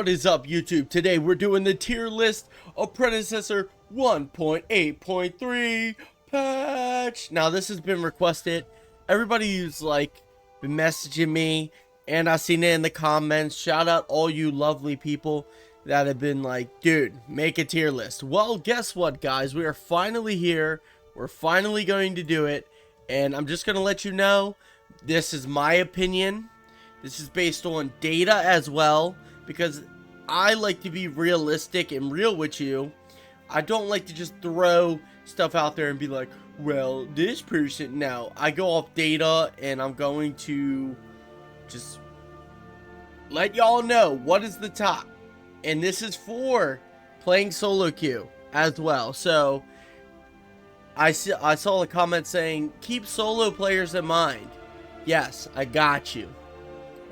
What is up, YouTube? Today we're doing the tier list of Predecessor 1.8.3 patch. Now this has been requested. Everybody who's like been messaging me, and I've seen it in the comments. Shout out all you lovely people that have been like, dude, make a tier list. Well, guess what, guys? We are finally here. We're finally going to do it, and I'm just gonna let you know, this is my opinion. This is based on data as well, because I like to be realistic and real with you. I don't like to just throw stuff out there and be like, well, this person. No, I go off data, and I'm going to just let y'all know what is the top. And this is for playing solo queue as well. So I saw a comment saying, keep solo players in mind. Yes, I got you.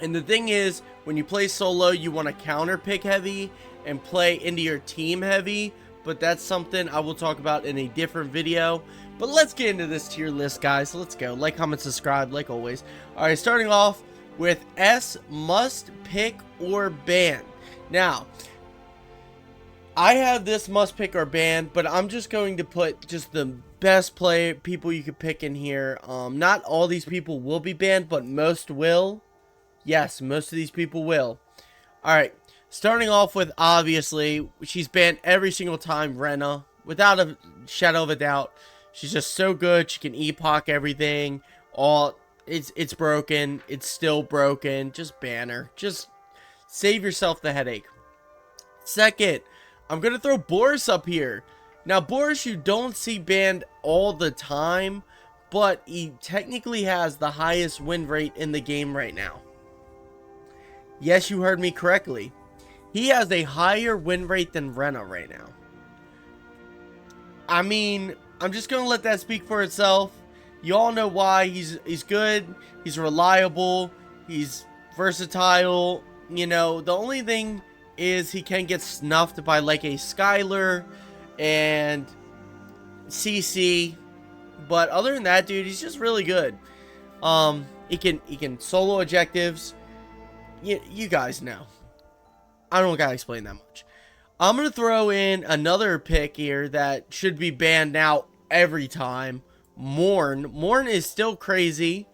And the thing is, when you play solo, you want to counter pick heavy and play into your team heavy. But that's something I will talk about in a different video. But let's get into this tier list, guys. Let's go. Like, comment, subscribe, like always. Alright, starting off with S, must pick or ban. Now, I have this must pick or ban, but I'm just going to put just the best people you could pick in here. Not all these people will be banned, but most will. Yes, most of these people will. Alright, starting off with, obviously, she's banned every single time, Rena. Without a shadow of a doubt. She's just so good. She can epoch everything. It's broken. It's still broken. Just ban her. Just save yourself the headache. Second, I'm going to throw Boris up here. Now, Boris you don't see banned all the time, but he technically has the highest win rate in the game right now. Yes, you heard me correctly. He has a higher win rate than Rena right now. I mean, I'm just going to let that speak for itself. You all know why. He's good. He's reliable. He's versatile. You know, the only thing is he can get snuffed by like a Skylar and CC. But other than that, dude, he's just really good. He can solo objectives. You guys know. I don't gotta explain that much. I'm gonna throw in another pick here that should be banned now every time. Morn. Morn is still crazy.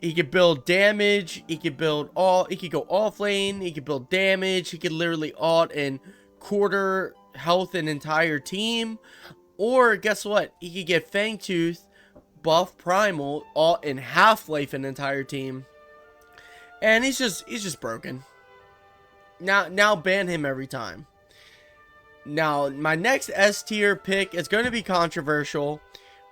He could build damage. He could build he could go off lane. He could build damage. He could literally ult and quarter health an entire team. Or guess what? He could get Fangtooth, buff primal, ult and half-life an entire team. And he's just broken. Now ban him every time. Now, my next S tier pick is going to be controversial,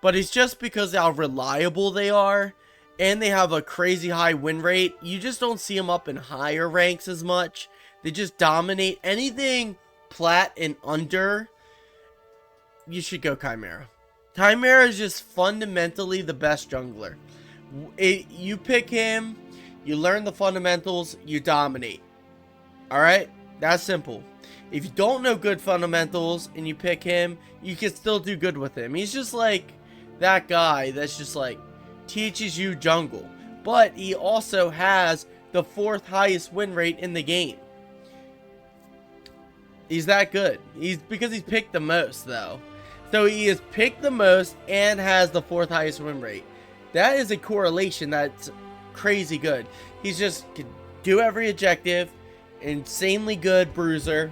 but it's just because how reliable they are, and they have a crazy high win rate. You just don't see them up in higher ranks as much. They just dominate anything plat and under. You should go Chimera. Chimera is just fundamentally the best jungler. You pick him. You learn the fundamentals, you dominate. Alright? That's simple. If you don't know good fundamentals and you pick him, you can still do good with him. He's just like that guy that's just like teaches you jungle. But he also has the 4th highest win rate in the game. He's that good. Because he's picked the most though. So he has picked the most and has the 4th highest win rate. That is a correlation that's crazy good. He's just can do every objective. Insanely good bruiser.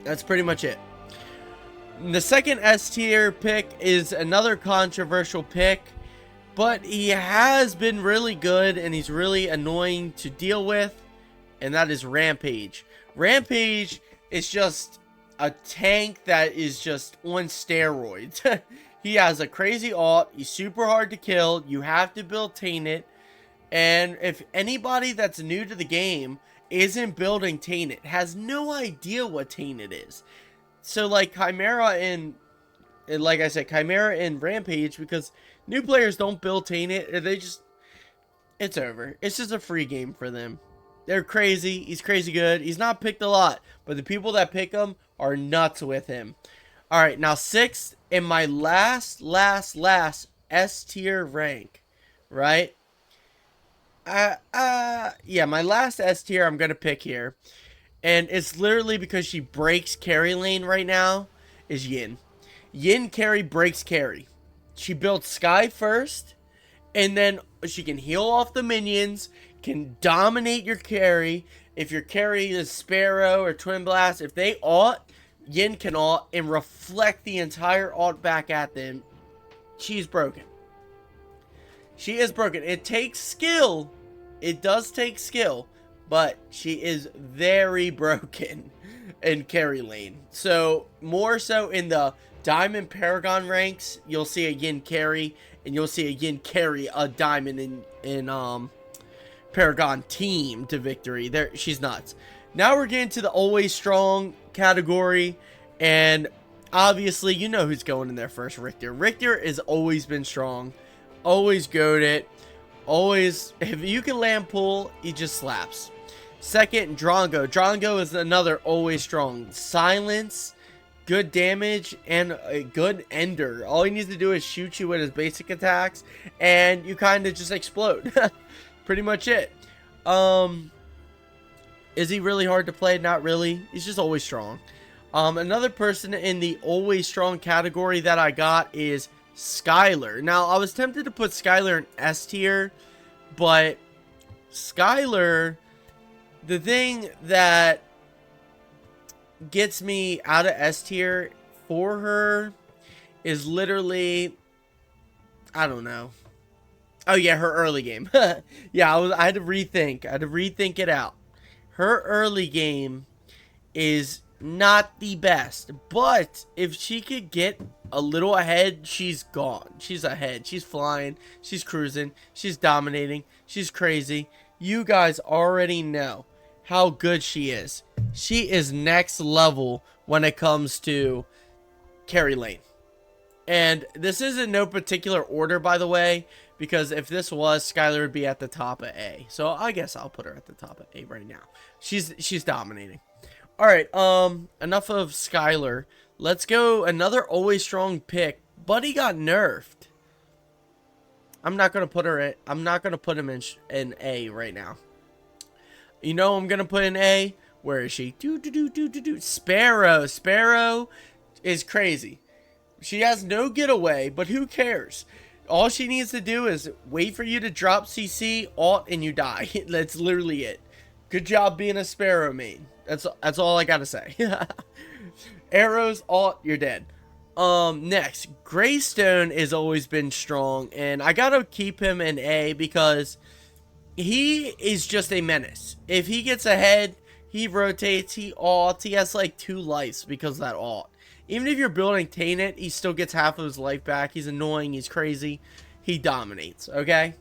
That's pretty much it. The second S tier pick is another controversial pick, but he has been really good and he's really annoying to deal with, and that is Rampage. Rampage is just a tank that is just on steroids. He has a crazy ult. He's super hard to kill. You have to build Tainted. And if anybody that's new to the game isn't building Tainted, has no idea what Tainted is. So like Chimera and like I said, Chimera and Rampage, because new players don't build Tainted, they just, it's over. It's just a free game for them. They're crazy. He's crazy good. He's not picked a lot, but the people that pick him are nuts with him. Alright, now 6th in my last S tier rank, right? Yeah, my last S tier I'm gonna pick here, and it's literally because she breaks carry lane right now, is Yin. Yin carry breaks carry. She built Sky first, and then she can heal off the minions, can dominate your carry. If your carry is Sparrow or Twin Blast, if they ult, Yin can ult and reflect the entire ult back at them. She's broken. She is broken. It takes skill. It does take skill, but she is very broken in carry lane. So more so in the Diamond Paragon ranks, you'll see a Yin carry, and you'll see a Yin carry a Diamond in Paragon team to victory. There, she's nuts. Now we're getting to the always strong category, and obviously you know who's going in there first. Richter. Richter has always been strong, always goated, always. If you can land pull, he just slaps. Second, Drongo. Drongo is another always strong. Silence, good damage, and a good ender. All he needs to do is shoot you with his basic attacks, and you kind of just explode. Pretty much it. Is he really hard to play? Not really. He's just always strong. Another person in the always strong category that I got is Skylar. Now, I was tempted to put Skylar in S tier, but Skylar, the thing that gets me out of S tier for her is literally, I don't know. Oh yeah, her early game. Yeah, I had to rethink. I had to rethink it out. Her early game is not the best, but if she could get a little ahead, she's gone. She's ahead. She's flying. She's cruising. She's dominating. She's crazy. You guys already know how good she is. She is next level when it comes to carry lane. And this is in no particular order, by the way, because if this was, Skylar would be at the top of A. So I guess I'll put her at the top of A right now. She's dominating. All right, enough of Skylar. Let's go another always strong pick. Buddy got nerfed. I'm not gonna put her in. I'm not gonna put him in A right now. You know I'm gonna put in A. Where is she? Sparrow. Sparrow is crazy. She has no getaway, but who cares? All she needs to do is wait for you to drop CC, ult, and you die. That's literally it. Good job being a Sparrow main. That's all I gotta say. Arrows, ult, you're dead. Next, Greystone has always been strong, and I gotta keep him in A because he is just a menace. If he gets ahead, he rotates, he ults, he has like 2 lives because of that ult. Even if you're building Tainted, he still gets half of his life back. He's annoying, he's crazy, he dominates, okay?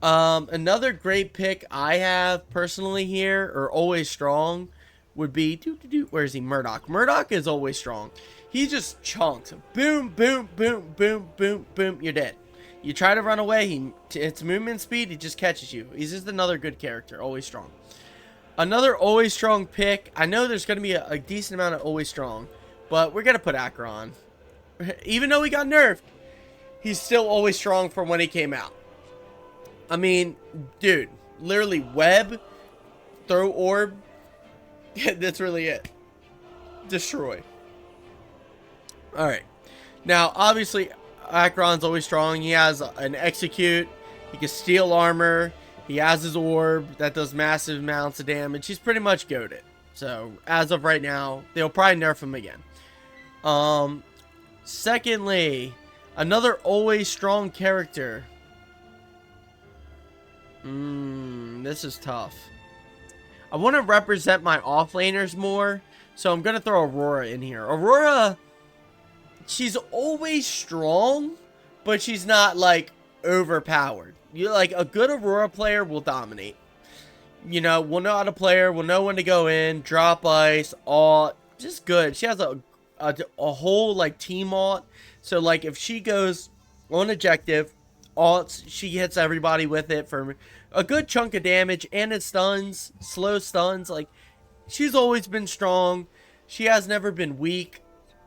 Another great pick I have personally here, or always strong, would be, where is he? Murdoch. Murdoch is always strong. He just chunks. Boom, boom, boom, boom, boom, boom, you're dead. You try to run away, it's movement speed, he just catches you. He's just another good character, always strong. Another always strong pick. I know there's going to be a decent amount of always strong, but we're going to put Acheron. Even though he got nerfed, he's still always strong from when he came out. I mean, dude, literally web, throw orb, that's really it. Destroy. Alright. Now, obviously, Acheron's always strong. He has an execute. He can steal armor. He has his orb that does massive amounts of damage. He's pretty much goated. So, as of right now, they'll probably nerf him again. Secondly, another always strong character. This is tough. I want to represent my offlaners more, so I'm going to throw Aurora in here. Aurora, she's always strong, but she's not, like, overpowered. You like a good Aurora player will dominate. You know, we'll know how to play her. We'll know when to go in, drop ice, ult. Just good. She has a whole like team ult. So like if she goes on objective, ult, she hits everybody with it for a good chunk of damage, and it stuns, slow stuns. Like she's always been strong. She has never been weak.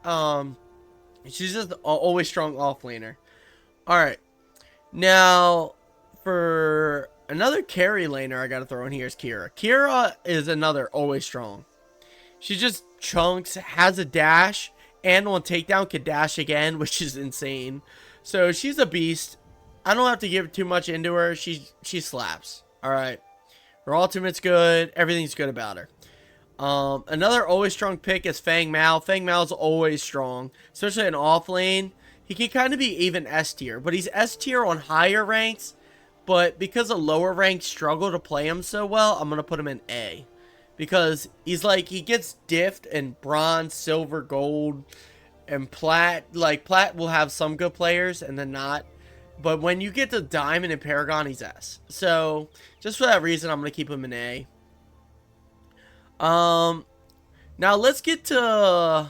She's just always strong offlaner. All right, now. for another carry laner I gotta throw in here is Kira. Kira is another always strong. She just chunks, has a dash, and on takedown can dash again, which is insane. So she's a beast. I don't have to give too much into her. She slaps. Alright. Her ultimate's good. Everything's good about her. Another always strong pick is Fang Mao. Fang Mao's always strong, especially in off lane. He can kind of be even S tier, but he's S tier on higher ranks. But because the lower ranks struggle to play him so well, I'm going to put him in A. Because he's like, he gets diffed in bronze, silver, gold, and plat. Like, plat will have some good players and then not. But when you get to diamond and paragon, he's S. So, just for that reason, I'm going to keep him in A. Now let's get to,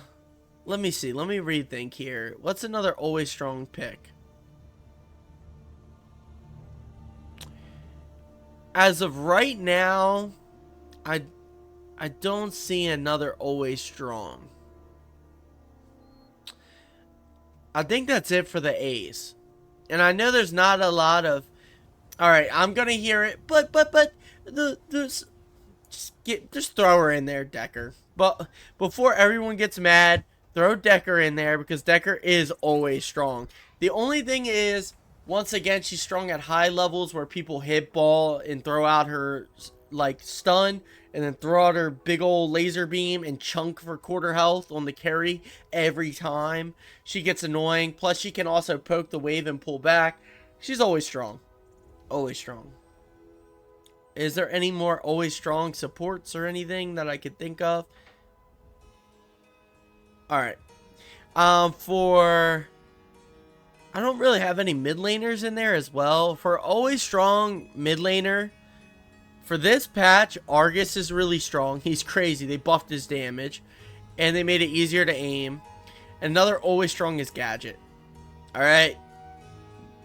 let me see. Let me rethink here. What's another always strong pick? As of right now, I don't see another always strong. I think that's it for the A's. And I know there's not a lot of, alright, I'm gonna hear it, but just throw her in there, Decker. But before everyone gets mad, throw Decker in there because Decker is always strong. The only thing is, once again, she's strong at high levels where people hit ball and throw out her like stun and then throw out her big old laser beam and chunk for quarter health on the carry every time. She gets annoying. Plus, she can also poke the wave and pull back. She's always strong. Always strong. Is there any more always strong supports or anything that I could think of? Alright. I don't really have any mid laners in there as well. For always strong mid laner, for this patch, Argus is really strong. He's crazy. They buffed his damage. And they made it easier to aim. Another always strong is Gadget. Alright.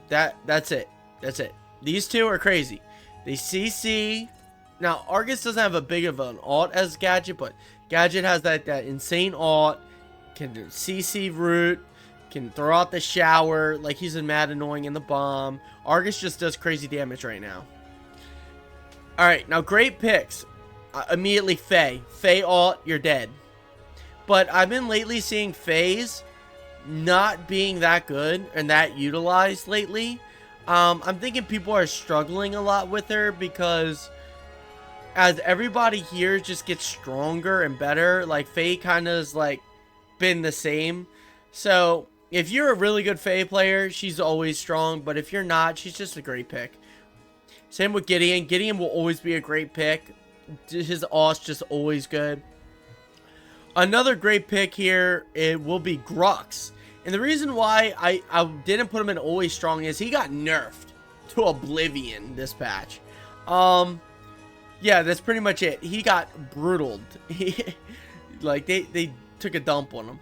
That's it. That's it. These two are crazy. They CC. Now, Argus doesn't have a big of an ult as Gadget, but Gadget has that insane ult. Can do CC root. Can throw out the shower like he's mad annoying in the bomb. Argus just does crazy damage right now. Alright, now great picks. Immediately Faye. Faye ult, you're dead. But I've been lately seeing Faye's not being that good and that utilized lately. I'm thinking people are struggling a lot with her because as everybody here just gets stronger and better, like Faye kind of has like been the same. So if you're a really good Faye player, she's always strong. But if you're not, she's just a great pick. Same with Gideon. Gideon will always be a great pick. His ult's just always good. Another great pick here, it will be Grux. And the reason why I didn't put him in always strong is he got nerfed to oblivion this patch. Yeah, that's pretty much it. He got brutaled. Like, they took a dump on him.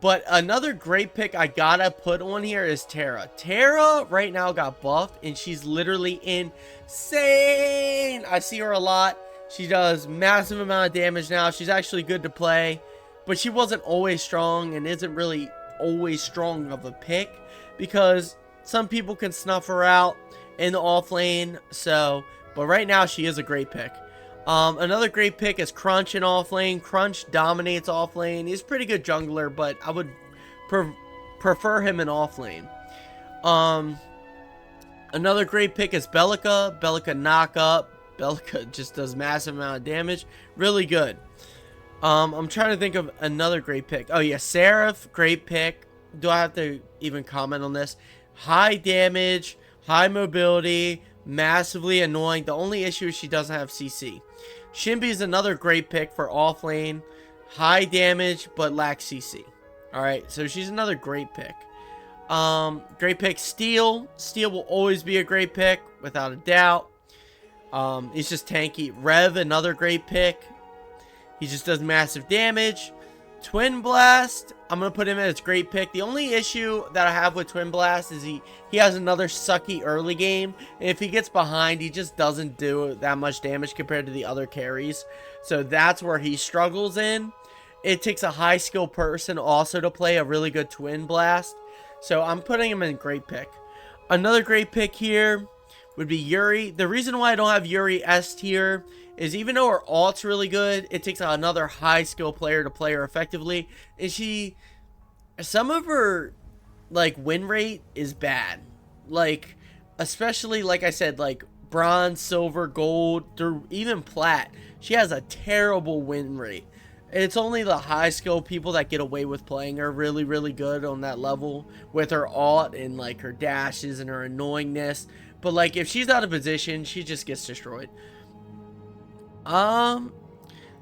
But another great pick I gotta put on here is Terra. Terra right now got buffed, and she's literally insane. I see her a lot. She does massive amount of damage now. She's actually good to play. But she wasn't always strong and isn't really always strong of a pick because some people can snuff her out in the off lane. So, but right now she is a great pick. Another great pick is Crunch in off lane. Crunch dominates off lane. He's a pretty good jungler, but I would prefer him in off lane. Another great pick is Belica. Belica knock up. Belica just does massive amount of damage. Really good. I'm trying to think of another great pick. Oh yeah, Seraph, great pick. Do I have to even comment on this? High damage, high mobility, massively annoying. The only issue is she doesn't have CC. Shinbi is another great pick for off lane. High damage, but lacks CC. Alright, so she's another great pick. Great pick, Steel. Steel will always be a great pick, without a doubt. He's just tanky. Rev, another great pick. He just does massive damage. Twin Blast, I'm going to put him in as great pick. The only issue that I have with Twin Blast is he has another sucky early game. And if he gets behind, he just doesn't do that much damage compared to the other carries. So that's where he struggles in. It takes a high skill person also to play a really good Twin Blast. So I'm putting him in great pick. Another great pick here would be Yuri. The reason why I don't have Yuri S tier is even though her ult's really good, it takes another high skill player to play her effectively. And some of her like win rate is bad. Like, especially like I said, like bronze, silver, gold, or even plat. She has a terrible win rate. It's only the high skill people that get away with playing her really, really good on that level with her ult and like her dashes and her annoyingness. But like if she's out of position, she just gets destroyed.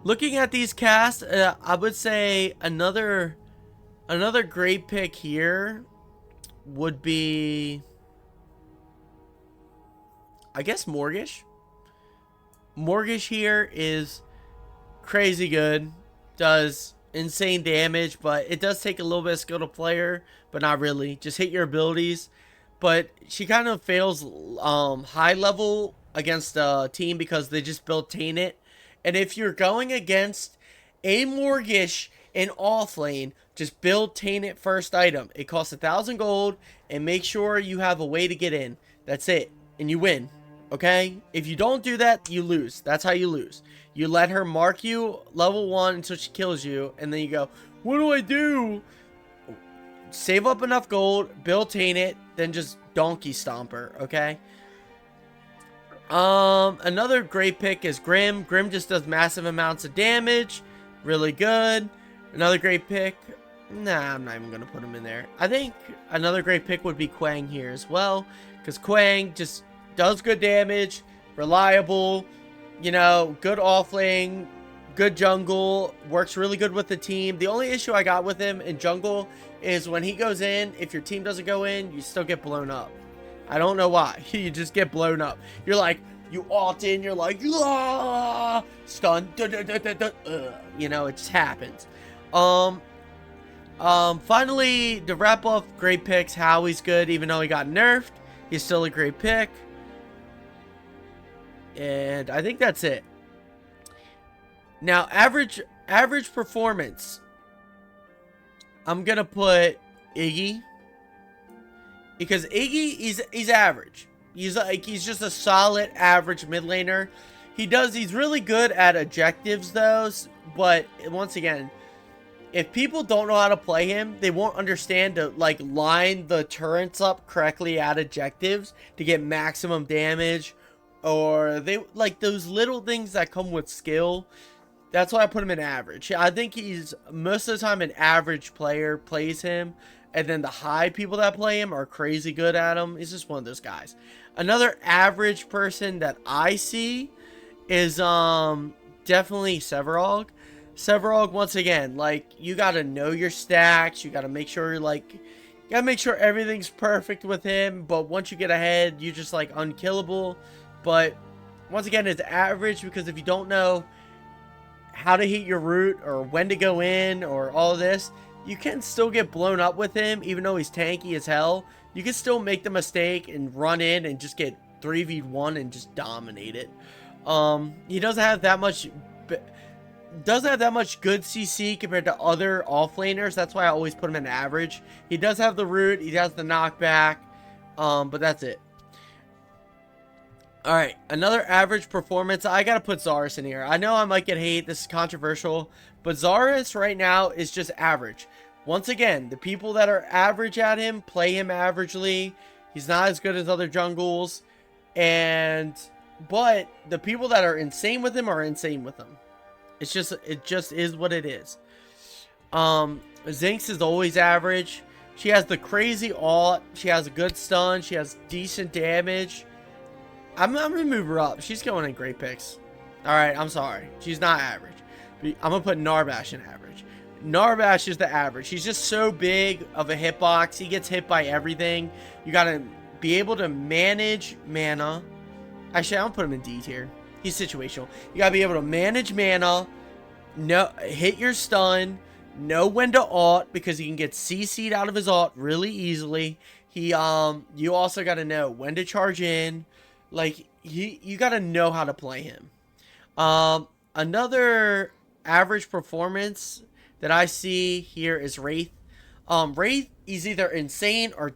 Looking at these casts, I would say another great pick here would be, I guess, Morgish. Morgish here is crazy good, does insane damage, but it does take a little bit of skill to play her, but not really. Just hit your abilities. But she kind of fails high level against a team because they just build Taint. And if you're going against a Morgish in off lane, just build Taint first item. It costs 1,000 gold, and make sure you have a way to get in. That's it, and you win. Okay? If you don't do that, you lose. That's how you lose. You let her mark you level 1 until she kills you, and then you go, what do I do? Save up enough gold, build Taint, then just donkey stomp her, okay? Another great pick is Grim. Grim just does massive amounts of damage. Really good. Another great pick. Nah, I'm not even going to put him in there. I think another great pick would be Quang here as well, because Quang just does good damage, reliable, you know, good offlane, good jungle, works really good with the team. The only issue I got with him in jungle is when he goes in, if your team doesn't go in, you still get blown up. I don't know why. You just get blown up. You're like, you ult in, you're like, ah, stun, you know, it just happens. Finally, to wrap up, great picks. Howie's good, even though he got nerfed. He's still a great pick. And I think that's it. Now, average performance. I'm gonna put Iggy, because Iggy he's average. He's just a solid average mid laner. He's really good at objectives though, but once again, if people don't know how to play him, they won't understand to like line the turrets up correctly at objectives to get maximum damage, or they like those little things that come with skill. That's why I put him in average. I think he's most of the time an average player plays him, and then the high people that play him are crazy good at him. He's just one of those guys. Another average person that I see is definitely Severog. Severog, once again, like, you gotta know your stacks. You gotta make sure everything's perfect with him. But once you get ahead, you're just like unkillable. But once again, it's average because if you don't know how to hit your route or when to go in or all this, you can still get blown up with him. Even though he's tanky as hell, you can still make the mistake and run in and just get 3v1 and just dominate it. He doesn't have that much good CC compared to other offlaners. That's why I always put him in average. He does have the root, he has the knockback, but that's it. Alright, another average performance. I gotta put Zarus in here. I know I might get hate, this is controversial, but Zarus right now is just average. Once again, the people that are average at him play him averagely. He's not as good as other jungles, but the people that are insane with him are insane with him. It just is what it is. Zinx is always average. She has the crazy ult. She has a good stun. She has decent damage. I'm gonna move her up. She's going in great picks. Alright, I'm sorry. She's not average. I'm gonna put Narbash in average. Narbash is the average. He's just so big of a hitbox. He gets hit by everything. You gotta be able to manage mana. Actually, I'm gonna put him in D tier. He's situational. You gotta be able to manage mana, hit your stun, know when to ult, because he can get CC'd out of his ult really easily. You also gotta know when to charge in. Like, you gotta know how to play him. Another average performance that I see here is Wraith. Wraith, he's either insane or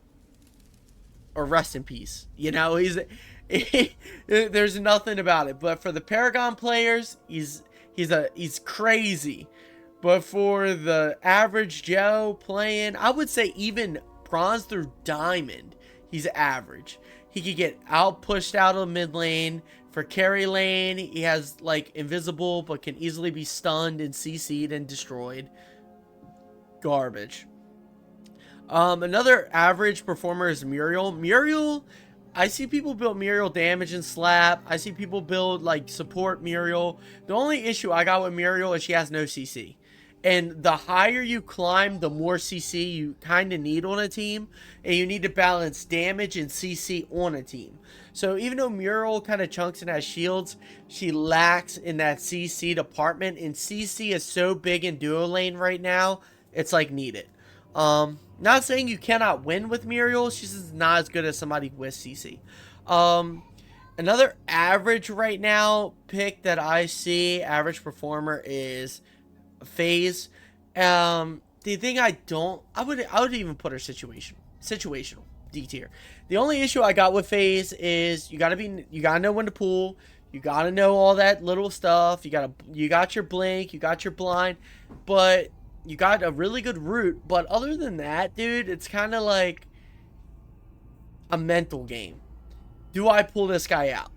rest in peace. You know, There's nothing about it. But for the Paragon players, he's crazy. But for the average Joe playing, I would say even bronze through diamond, he's average. He could get out pushed out of the mid lane. For carry lane, he has like invisible, but can easily be stunned and CC'd and destroyed. Garbage. Another average performer is Muriel. Muriel, I see people build Muriel damage and slap. I see people build like support Muriel. The only issue I got with Muriel is she has no CC. And the higher you climb, the more CC you kind of need on a team. And you need to balance damage and CC on a team. So even though Muriel kind of chunks and has shields, she lacks in that CC department. And CC is so big in duo lane right now, it's like needed. Not saying you cannot win with Muriel. She's just not as good as somebody with CC. Another average right now pick that I see, average performer, is FaZe. The thing I would even put her situational D tier. The only issue I got with FaZe is you gotta know when to pull. You gotta know all that little stuff. You got your blink, you got your blind, but you got a really good root. But other than that, dude, it's kind of like a mental game. Do I pull this guy out?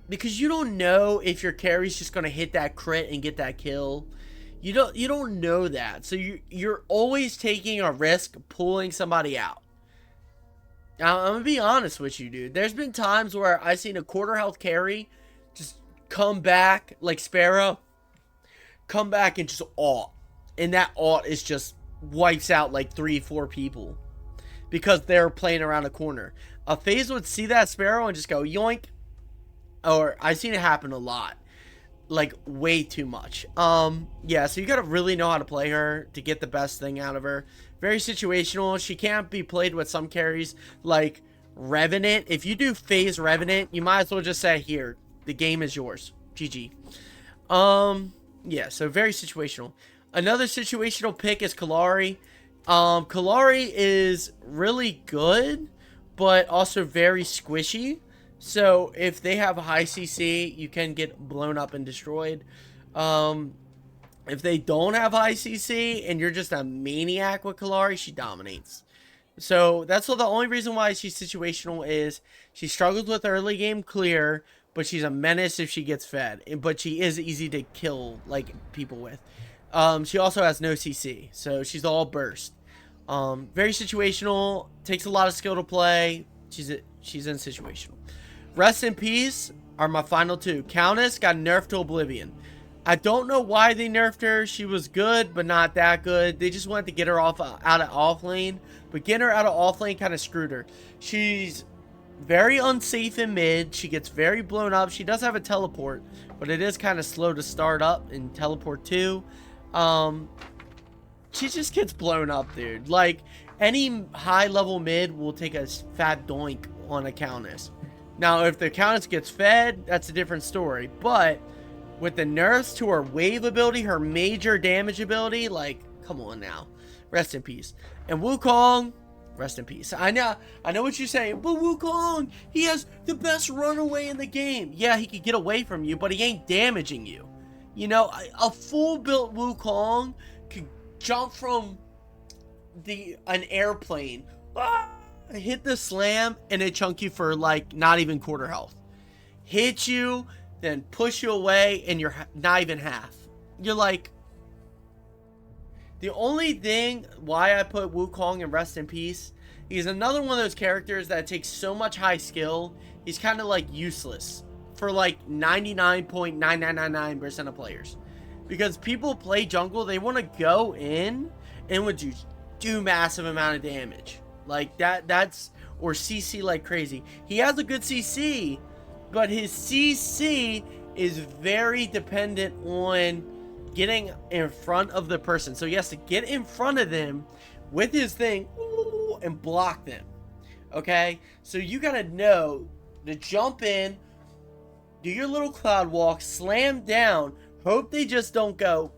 Because you don't know if your carry's just gonna hit that crit and get that kill. You don't know that. So you're always taking a risk pulling somebody out. Now, I'm gonna be honest with you, dude. There's been times where I've seen a quarter health carry just come back, like Sparrow, come back and just ult. And that ult is just wipes out like 3-4 people because they're playing around a corner. A FaZe would see that Sparrow and just go yoink. Or I've seen it happen a lot. Like way too much. Yeah, so you gotta really know how to play her to get the best thing out of her. Very situational. She can't be played with some carries like Revenant. If you do FaZe Revenant, you might as well just say, here, the game is yours. GG. Yeah, so very situational. Another situational pick is Kallari. Kallari is really good, but also very squishy. So if they have a high CC, you can get blown up and destroyed. If they don't have high CC and you're just a maniac with Kallari, she dominates. So that's the only reason why she's situational is she struggles with early game clear, but she's a menace if she gets fed. But she is easy to kill like people with. She also has no CC, so she's all burst. Very situational, takes a lot of skill to play. She's in situational. Rest in peace are my final two. Countess got nerfed to oblivion. I don't know why they nerfed her. She was good, but not that good. They just wanted to get her out of off lane. But getting her out of off lane kind of screwed her. She's very unsafe in mid. She gets very blown up. She does have a teleport, but it is kind of slow to start up and teleport too. She just gets blown up, dude. Like, any high level mid will take a fat doink on a Countess. Now, if the Countess gets fed, that's a different story. But with the nerfs to her wave ability, her major damage ability, like, come on now. Rest in peace. And Wukong, rest in peace. I know what you're saying, but Wukong, he has the best runaway in the game. Yeah, he could get away from you, but he ain't damaging you. You know, a full-built Wukong could jump from an airplane, hit the slam, and it chunk you for, like, not even quarter health. Hit you, then push you away, and you're not even half. You're like... The only thing why I put Wukong in rest in peace, he's another one of those characters that takes so much high skill, he's kind of, like, useless for, like, 99.9999% of players. Because people play jungle, they want to go in and would do massive amount of damage. Like, that's... Or CC like crazy. He has a good CC, but his CC is very dependent on getting in front of the person. So he has to get in front of them with his thing and block them. Okay? So you gotta know to jump in, do your little cloud walk, slam down, hope they just don't go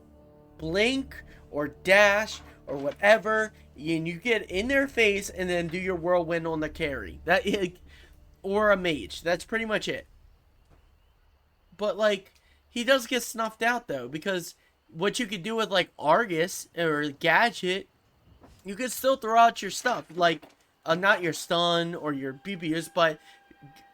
blink or dash or whatever, and you get in their face and then do your whirlwind on the carry. or a mage. That's pretty much it. But like, he does get snuffed out though, because what you could do with like Argus or Gadget, you could still throw out your stuff, like not your stun or your BBs, but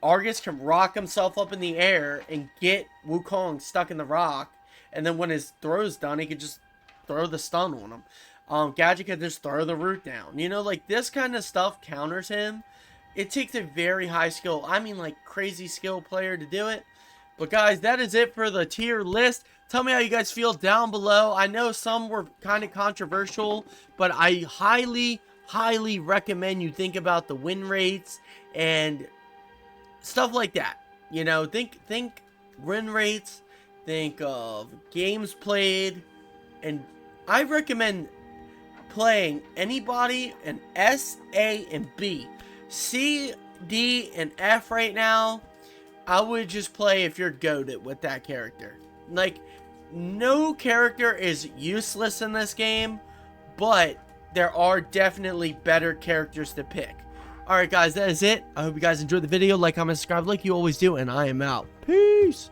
Argus can rock himself up in the air and get Wukong stuck in the rock, and then when his throw's done, he could just throw the stun on him. Gadget can just throw the root down. You know, like this kind of stuff counters him. It takes a very high skill, I mean like crazy skill player to do it. But guys, that is it for the tier list. Tell me how you guys feel down below. I know some were kind of controversial, but I highly recommend you think about the win rates and stuff like that. You know, think win rates, think of games played, and I recommend playing anybody in S, A, and B. C, D, and F right now, I would just play if you're goated with that character. Like, no character is useless in this game, but there are definitely better characters to pick. Alright guys, that is it. I hope you guys enjoyed the video. Like, comment, subscribe like you always do, and I am out. Peace!